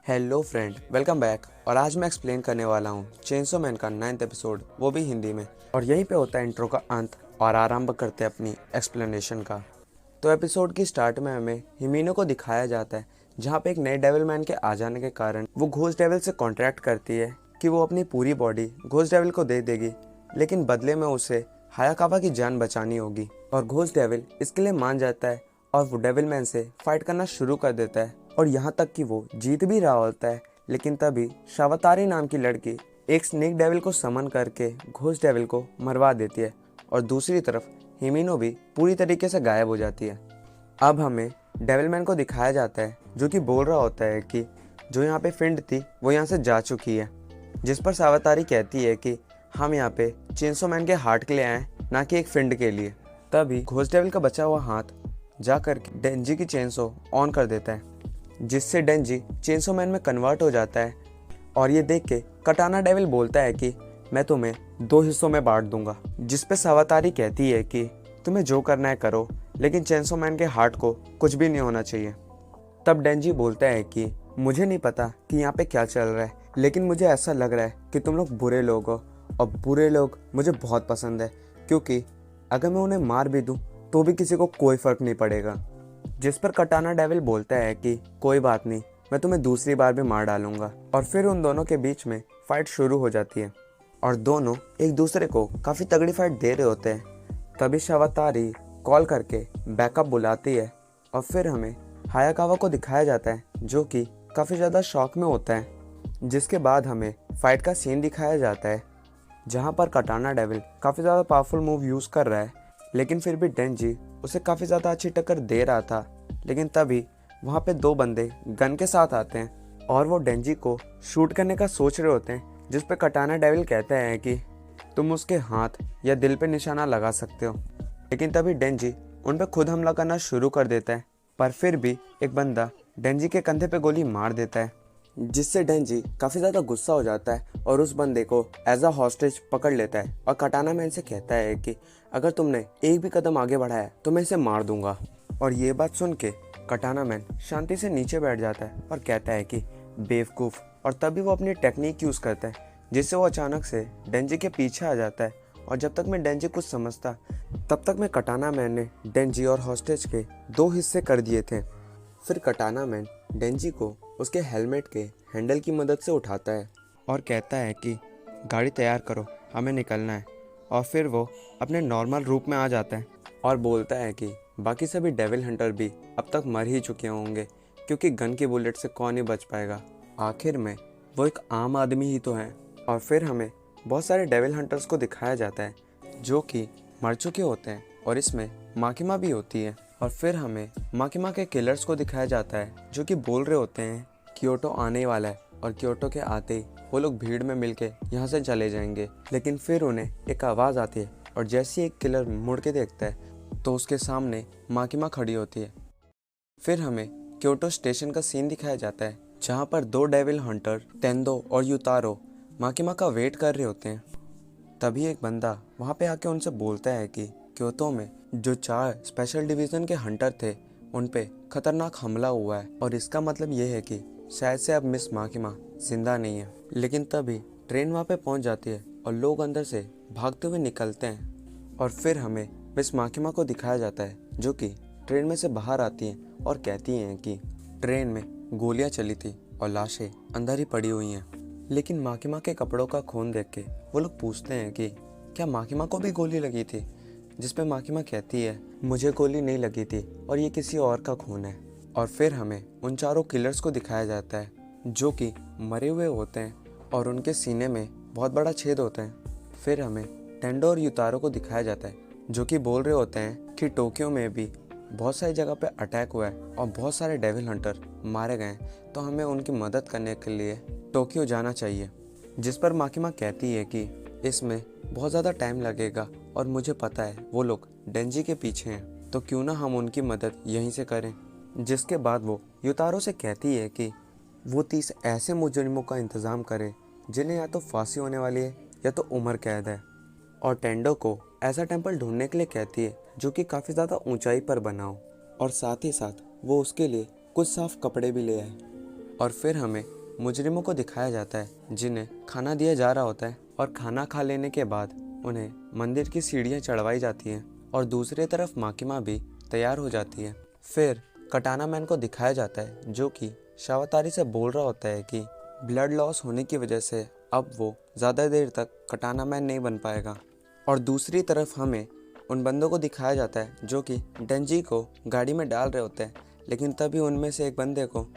Hello friend, welcome back. और आज मैं एक्सप्लेन करने वाला हूँ चेनसो मैन का 9th एपिसोड, वो भी हिंदी में। और यहीं पे होता है इंट्रो का अंत और आरंभ करते हैं अपनी एक्सप्लेनेशन का। तो एपिसोड की स्टार्ट में हमें हिमिनो को दिखाया जाता है, जहाँ पे एक नए डेविल मैन के आ जाने के कारण वो घोस्ट डेविल से कॉन्ट्रैक्ट करती है कि वो अपनी पूरी बॉडी घोस्ट डेविल को दे देगी, लेकिन बदले में उसे हायाकावा की जान बचानी होगी। और घोस्ट डेविल इसके लिए मान जाता है और वो डेविल मैन से फाइट करना शुरू कर देता है। और यहाँ तक कि वो जीत भी रहा होता है, लेकिन तभी शावतारी नाम की लड़की एक स्नेक डेविल को समन करके घोस्ट डेविल को मरवा देती है। और दूसरी तरफ हिमिनो भी पूरी तरीके से गायब हो जाती है। अब हमें डेविल मैन को दिखाया जाता है, जो कि बोल रहा होता है कि जो यहाँ पे फिंड थी वो यहाँ से जा चुकी है। जिस पर सावतारी कहती है कि हम यहाँ पे चेनसो मैन के हार्ट के लिए आए, ना कि एक फिंड के लिए। तभी घोस्ट डेविल का बचा हुआ हाथ जाकर डेंजी की चेनसो ऑन कर देता है, जिससे डेंजी चेनसो मैन में कन्वर्ट हो जाता है। और ये देख के कटाना डेविल बोलता है कि मैं तुम्हें 2 हिस्सों में बांट दूंगा। जिस पे सावतारी कहती है कि तुम्हें जो करना है करो, लेकिन चेनसो मैन के हार्ट को कुछ भी नहीं होना चाहिए। तब डेंजी बोलता है कि मुझे नहीं पता कि यहाँ पे क्या चल रहा है, लेकिन मुझे ऐसा लग रहा है कि तुम लोग बुरे लोग हो, और बुरे लोग मुझे बहुत पसंद है, क्योंकि अगर मैं उन्हें मार भी दूँ तो भी किसी को कोई फर्क नहीं पड़ेगा। जिस पर कटाना डेविल बोलता है कि कोई बात नहीं, मैं तुम्हें दूसरी बार भी मार डालूंगा। और फिर उन दोनों के बीच में फाइट शुरू हो जाती है और दोनों एक दूसरे को काफ़ी तगड़ी फाइट दे रहे होते हैं। तभी शावतारी कॉल करके बैकअप बुलाती है और फिर हमें हायाकावा को दिखाया जाता है, जो कि काफ़ी ज़्यादा शॉक में होता है। जिसके बाद हमें फाइट का सीन दिखाया जाता है, जहाँ पर कटाना डेविल काफ़ी ज़्यादा पावरफुल मूव यूज़ कर रहा है, लेकिन फिर भी डेंजी उसे काफ़ी ज़्यादा अच्छी टक्कर दे रहा था। लेकिन तभी वहाँ पे 2 बंदे गन के साथ आते हैं और वो डेंजी को शूट करने का सोच रहे होते हैं, जिस पे कटाना डेविल कहते हैं कि तुम उसके हाथ या दिल पे निशाना लगा सकते हो। लेकिन तभी डेंजी उन पे खुद हमला करना शुरू कर देता है, पर फिर भी एक बंदा डेंजी के कंधे पे गोली मार देता है, जिससे डेंजी काफ़ी ज़्यादा गुस्सा हो जाता है और उस बंदे को एज अ हॉस्टेज पकड़ लेता है। और कटाना मैन से कहता है कि अगर तुमने एक भी कदम आगे बढ़ाया तो मैं इसे मार दूंगा। और ये बात सुन के कटाना मैन शांति से नीचे बैठ जाता है और कहता है कि बेवकूफ़। और तभी वो अपनी टेक्निक यूज़ करता है, जिससे वो अचानक से डेंजी के पीछे आ जाता है। और जब तक मैं डेंजी कुछ समझता, तब तक मैं कटाना मैन ने डेंजी और हॉस्टेज के 2 हिस्से कर दिए थे। फिर कटाना मैन डेंजी को उसके हेलमेट के हैंडल की मदद से उठाता है और कहता है कि गाड़ी तैयार करो, हमें निकलना है। और फिर वो अपने नॉर्मल रूप में आ जाता है और बोलता है कि बाकी सभी डेविल हंटर भी अब तक मर ही चुके होंगे, क्योंकि गन की बुलेट से कौन ही बच पाएगा। आखिर में वो एक आम आदमी ही तो है। और फिर हमें बहुत सारे डेविल हंटर्स को दिखाया जाता है, जो कि मर चुके होते हैं, और इसमें माकिमा भी होती है। और फिर हमें माकिमा के किलर्स को दिखाया जाता है, जो कि बोल रहे होते हैं क्योटो आने वाला है, और क्योटो के आते ही वो लोग भीड़ में मिलके यहाँ से चले जाएंगे। लेकिन फिर उन्हें एक आवाज़ आती है, और जैसे ही एक किलर मुड़ के देखता है तो उसके सामने माकिमा खड़ी होती है। फिर हमें क्योटो स्टेशन का सीन दिखाया जाता है, जहाँ पर 2 डेविल हंटर तेंदो और युतारो माकिमा का वेट कर रहे होते हैं। तभी एक बंदा वहाँ पे आके उनसे बोलता है कि क्योतो में जो 4 स्पेशल डिवीज़न के हंटर थे, उन पे खतरनाक हमला हुआ है, और इसका मतलब ये है कि शायद से अब मिस माकिमा जिंदा नहीं है। लेकिन तभी ट्रेन वहाँ पे पहुँच जाती है और लोग अंदर से भागते हुए निकलते हैं। और फिर हमें मिस माकिमा को दिखाया जाता है, जो कि ट्रेन में से बाहर आती हैं और कहती हैं कि ट्रेन में गोलियाँ चली थी और लाशें अंदर ही पड़ी हुई हैं। लेकिन माकिमा के कपड़ों का खून देख के वो लोग पूछते हैं कि क्या माकिमा को भी गोली लगी थी, जिस पे माकिमा कहती है मुझे गोली नहीं लगी थी और ये किसी और का खून है। और फिर हमें उन 4 किलर्स को दिखाया जाता है, जो कि मरे हुए होते हैं और उनके सीने में बहुत बड़ा छेद होता है। फिर हमें टेंडो और युतारो को दिखाया जाता है, जो कि बोल रहे होते हैं कि टोक्यो में भी बहुत सारी जगह पे अटैक हुआ है और बहुत सारे डेविल हंटर मारे गए हैं, तो हमें उनकी मदद करने के लिए टोक्यो जाना चाहिए। जिस पर माकिमा कहती है कि इसमें बहुत ज़्यादा टाइम लगेगा और मुझे पता है वो लोग डेंजी के पीछे हैं, तो क्यों ना हम उनकी मदद यहीं से करें। जिसके बाद वो युतारो से कहती है कि वो 30 ऐसे मुजरिमों का इंतज़ाम करे जिन्हें या तो फांसी होने वाली है या तो उम्र कैद है। और टेंडो को ऐसा टेंपल ढूंढने के लिए कहती है जो कि काफ़ी ज़्यादा ऊंचाई पर बना हो, और साथ ही साथ वो उसके लिए कुछ साफ कपड़े भी ले आए। और फिर हमें मुजरिमों को दिखाया जाता है जिन्हें खाना दिया जा रहा होता है और खाना खा लेने के बाद उन्हें मंदिर की सीढ़ियाँ चढ़वाई जाती हैं और दूसरी तरफ माकिमा भी तैयार हो जाती है। फिर कटाना मैन को दिखाया जाता है जो कि शावतारी से बोल रहा होता है कि ब्लड लॉस होने की वजह से अब वो ज़्यादा देर तक कटाना मैन नहीं बन पाएगा। और दूसरी तरफ हमें उन बंदों को दिखाया जाता है जो कि डेंजी को गाड़ी में डाल रहे होते हैं, लेकिन तभी उनमें से एक बंदे को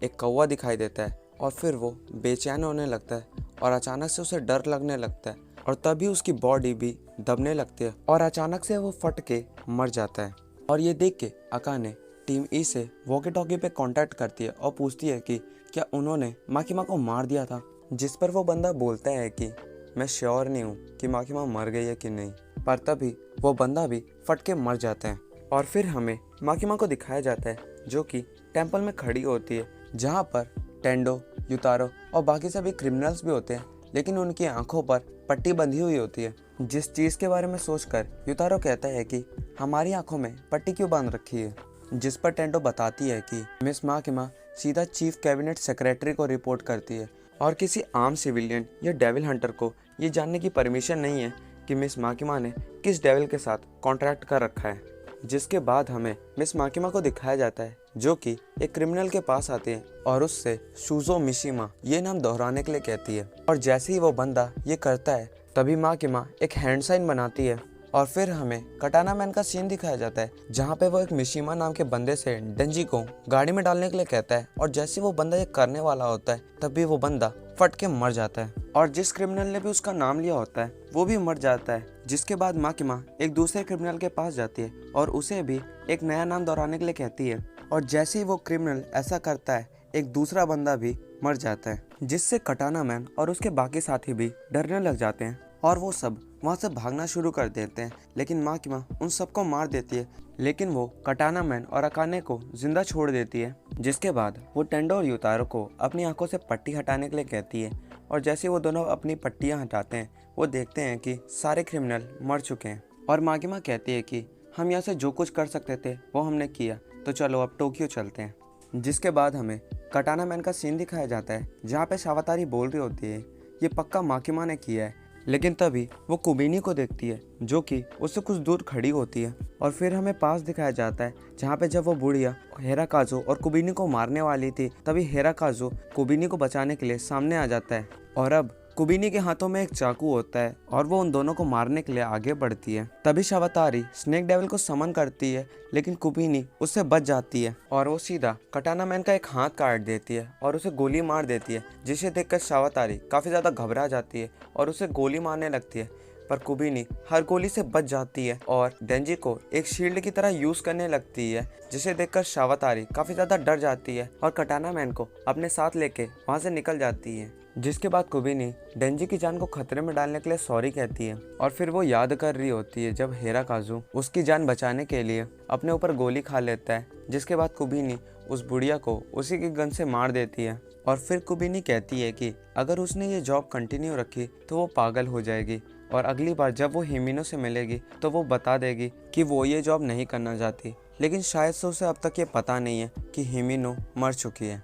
एक कौवा दिखाई देता है और फिर वो बेचैन होने लगता है और अचानक से उसे डर लगने लगता है और तभी उसकी बॉडी भी दबने लगती है और अचानक से वो फट के मर जाता है। और ये देख के अकाने टीम ई से वॉकी टॉकी पे कांटेक्ट करती है और पूछती है कि क्या उन्होंने माकिमा को मार दिया था, जिस पर वो बंदा बोलता है कि मैं श्योर नहीं हूँ कि माकिमा मर गई है कि नहीं, पर तभी वो बंदा भी फट के मर जाता है। और फिर हमें माकिमा को दिखाया जाता है जो कि टेंपल में खड़ी होती है जहाँ पर टेंडो, युतारो और बाकी सभी क्रिमिनल्स भी होते हैं, लेकिन उनकी आंखों पर पट्टी बंधी हुई होती है। जिस चीज़ के बारे में सोचकर युतारो कहता है कि हमारी आंखों में पट्टी क्यों बांध रखी है, जिस पर टेंडो बताती है कि मिस माकिमा सीधा चीफ कैबिनेट सेक्रेटरी को रिपोर्ट करती है और किसी आम सिविलियन या डेविल हंटर को ये जानने की परमिशन नहीं है कि मिस माकिमा ने किस डेविल के साथ कॉन्ट्रैक्ट कर रखा है। जिसके बाद हमें मिस माकिमा को दिखाया जाता है जो कि एक क्रिमिनल के पास आती है और उससे शूजो मिशिमा ये नाम दोहराने के लिए कहती है। और जैसे ही वो बंदा ये करता है तभी माकिमा एक हैंड साइन बनाती है और फिर हमें कटाना मैन का सीन दिखाया जाता है जहाँ पे वो एक मिशिमा नाम के बंदे से डेंजी को गाड़ी में डालने के लिए कहता है और जैसे वो बंदा ये करने वाला होता है तभी वो बंदा फट के मर जाता है और जिस क्रिमिनल ने भी उसका नाम लिया होता है वो भी मर जाता है। जिसके बाद माकिमा एक दूसरे क्रिमिनल के पास जाती है और उसे भी एक नया नाम दोहराने के लिए कहती है और जैसे ही वो क्रिमिनल ऐसा करता है एक दूसरा बंदा भी मर जाता है, जिससे कटाना मैन और उसके बाकी साथी भी डरने लग जाते हैं और वो सब वहाँ से भागना शुरू कर देते हैं। लेकिन माकिमा उन सबको मार देती है, लेकिन वो कटाना मैन और अकाने को जिंदा छोड़ देती है। जिसके बाद वो टेंडो और युतारो को अपनी आंखों से पट्टी हटाने के लिए कहती है और जैसे वो दोनों अपनी पट्टियाँ हटाते हैं वो देखते हैं कि सारे क्रिमिनल मर चुके हैं और माकिमा कहती है कि हम यहाँ से जो कुछ कर सकते थे वो हमने किया, तो चलो अब टोक्यो चलते हैं। जिसके बाद हमें कटाना मैन का सीन दिखाया जाता है जहाँ पे शावतारी बोल रही होती है ये पक्का माकिमा ने किया है, लेकिन तभी वो कुबिनी को देखती है जो कि उससे कुछ दूर खड़ी होती है और फिर हमें पास दिखाया जाता है जहाँ पे जब वो बुढ़िया हिराकाज़ो और कुबिनी को मारने वाली थी तभी हिराकाज़ो कुबिनी को बचाने के लिए सामने आ जाता है और अब कुबिनी के हाथों में एक चाकू होता है और वो उन दोनों को मारने के लिए आगे बढ़ती है। तभी शावतारी स्नेक डेविल को समन करती है, लेकिन कुबिनी उससे बच जाती है और वो सीधा कटाना मैन का एक हाथ काट देती है और उसे गोली मार देती है, जिसे देखकर शावतारी काफ़ी ज़्यादा घबरा जाती है और उसे गोली मारने लगती है। पर कुबिनी हर गोली से बच जाती है और डेंजी को एक शील्ड की तरह यूज़ करने लगती है, जिसे देखकर शावतारी काफ़ी ज़्यादा डर जाती है और कटाना मैन को अपने साथ लेके वहाँ से निकल जाती है। जिसके बाद कुबिनी डेंजी की जान को खतरे में डालने के लिए सॉरी कहती है और फिर वो याद कर रही होती है जब हिराकाज़ो उसकी जान बचाने के लिए अपने ऊपर गोली खा लेता है। जिसके बाद कुबिनी उस बुढ़िया को उसी की गन से मार देती है और फिर कुबिनी कहती है कि अगर उसने ये जॉब कंटिन्यू रखी तो वो पागल हो जाएगी और अगली बार जब वो हिमिनो से मिलेगी तो वो बता देगी कि वो ये जॉब नहीं करना चाहती, लेकिन शायद से उसे अब तक ये पता नहीं है कि हिमिनो मर चुकी है।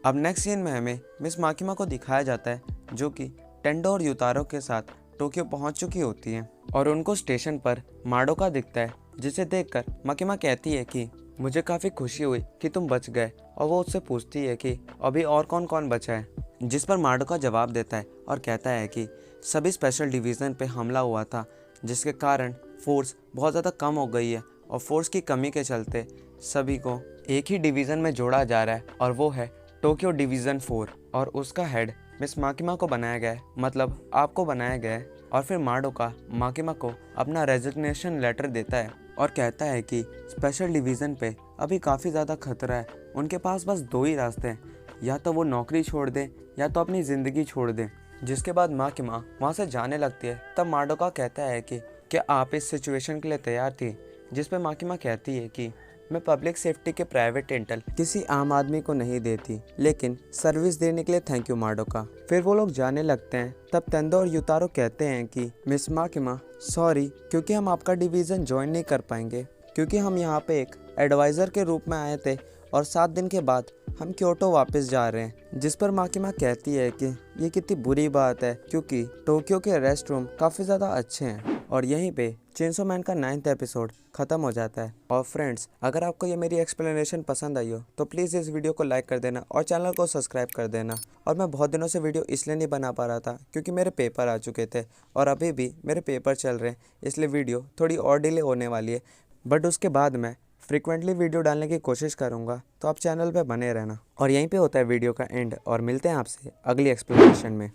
अब नेक्स्ट सीन में हमें मिस माकिमा को दिखाया जाता है जो कि टेंडो और युतारो के साथ टोक्यो पहुंच चुकी होती है और उनको स्टेशन पर माडोका दिखता है, जिसे देखकर माकिमा कहती है कि मुझे काफ़ी खुशी हुई कि तुम बच गए और वो उससे पूछती है कि अभी और कौन कौन बचा है, जिस पर माडोका जवाब देता है और कहता है कि सभी स्पेशल डिवीज़न पे हमला हुआ था जिसके कारण फोर्स बहुत ज़्यादा कम हो गई है और फोर्स की कमी के चलते सभी को एक ही डिवीज़न में जोड़ा जा रहा है और वो है टोक्यो डिवीज़न 4 और उसका हेड मिस माकिमा को बनाया गया है, मतलब आपको बनाया गया है। और फिर माडोका माकिमा को अपना रेजिग्नेशन लेटर देता है और कहता है कि स्पेशल डिवीज़न पे अभी काफ़ी ज़्यादा खतरा है, उनके पास बस 2 ही रास्ते हैं, या तो वो नौकरी छोड़ दें या तो अपनी ज़िंदगी छोड़ दें। जिसके बाद माकिमा वहाँ से जाने लगती है। तब माडोका कहता है कि क्या आप इस सिचुएशन के लिए तैयार थी, जिस पे माकिमा कहती है कि मैं पब्लिक सेफ्टी के प्राइवेट इंटेल किसी आम आदमी को नहीं देती, लेकिन सर्विस देने के लिए थैंक यू माडोका। फिर वो लोग जाने लगते हैं। तब तेंदो और युतारो कहते हैं कि मिस माकिमा सॉरी, क्योंकि हम आपका डिवीज़न ज्वाइन नहीं कर पाएंगे, क्योंकि हम यहाँ पे एक एडवाइज़र के रूप में आए थे और 7 दिन के बाद हम क्योटो वापस जा रहे हैं, जिस पर माकिमा कहती है कि ये कितनी बुरी बात है क्योंकि टोक्यो के रेस्ट रूम काफ़ी ज़्यादा अच्छे हैं। और यहीं पे चेंसो मैन का 9th एपिसोड ख़त्म हो जाता है। और फ्रेंड्स, अगर आपको ये मेरी एक्सप्लेनेशन पसंद आई हो तो प्लीज़ इस वीडियो को लाइक कर देना और चैनल को सब्सक्राइब कर देना। और मैं बहुत दिनों से वीडियो इसलिए नहीं बना पा रहा था क्योंकि मेरे पेपर आ चुके थे और अभी भी मेरे पेपर चल रहे हैं, इसलिए वीडियो थोड़ी और डिले होने वाली है। बट उसके बाद मैं फ्रीक्वेंटली वीडियो डालने की कोशिश करूँगा, तो आप चैनल पे बने रहना। और यहीं पे होता है वीडियो का एंड और मिलते हैं आपसे अगली एक्सप्लेनेशन में।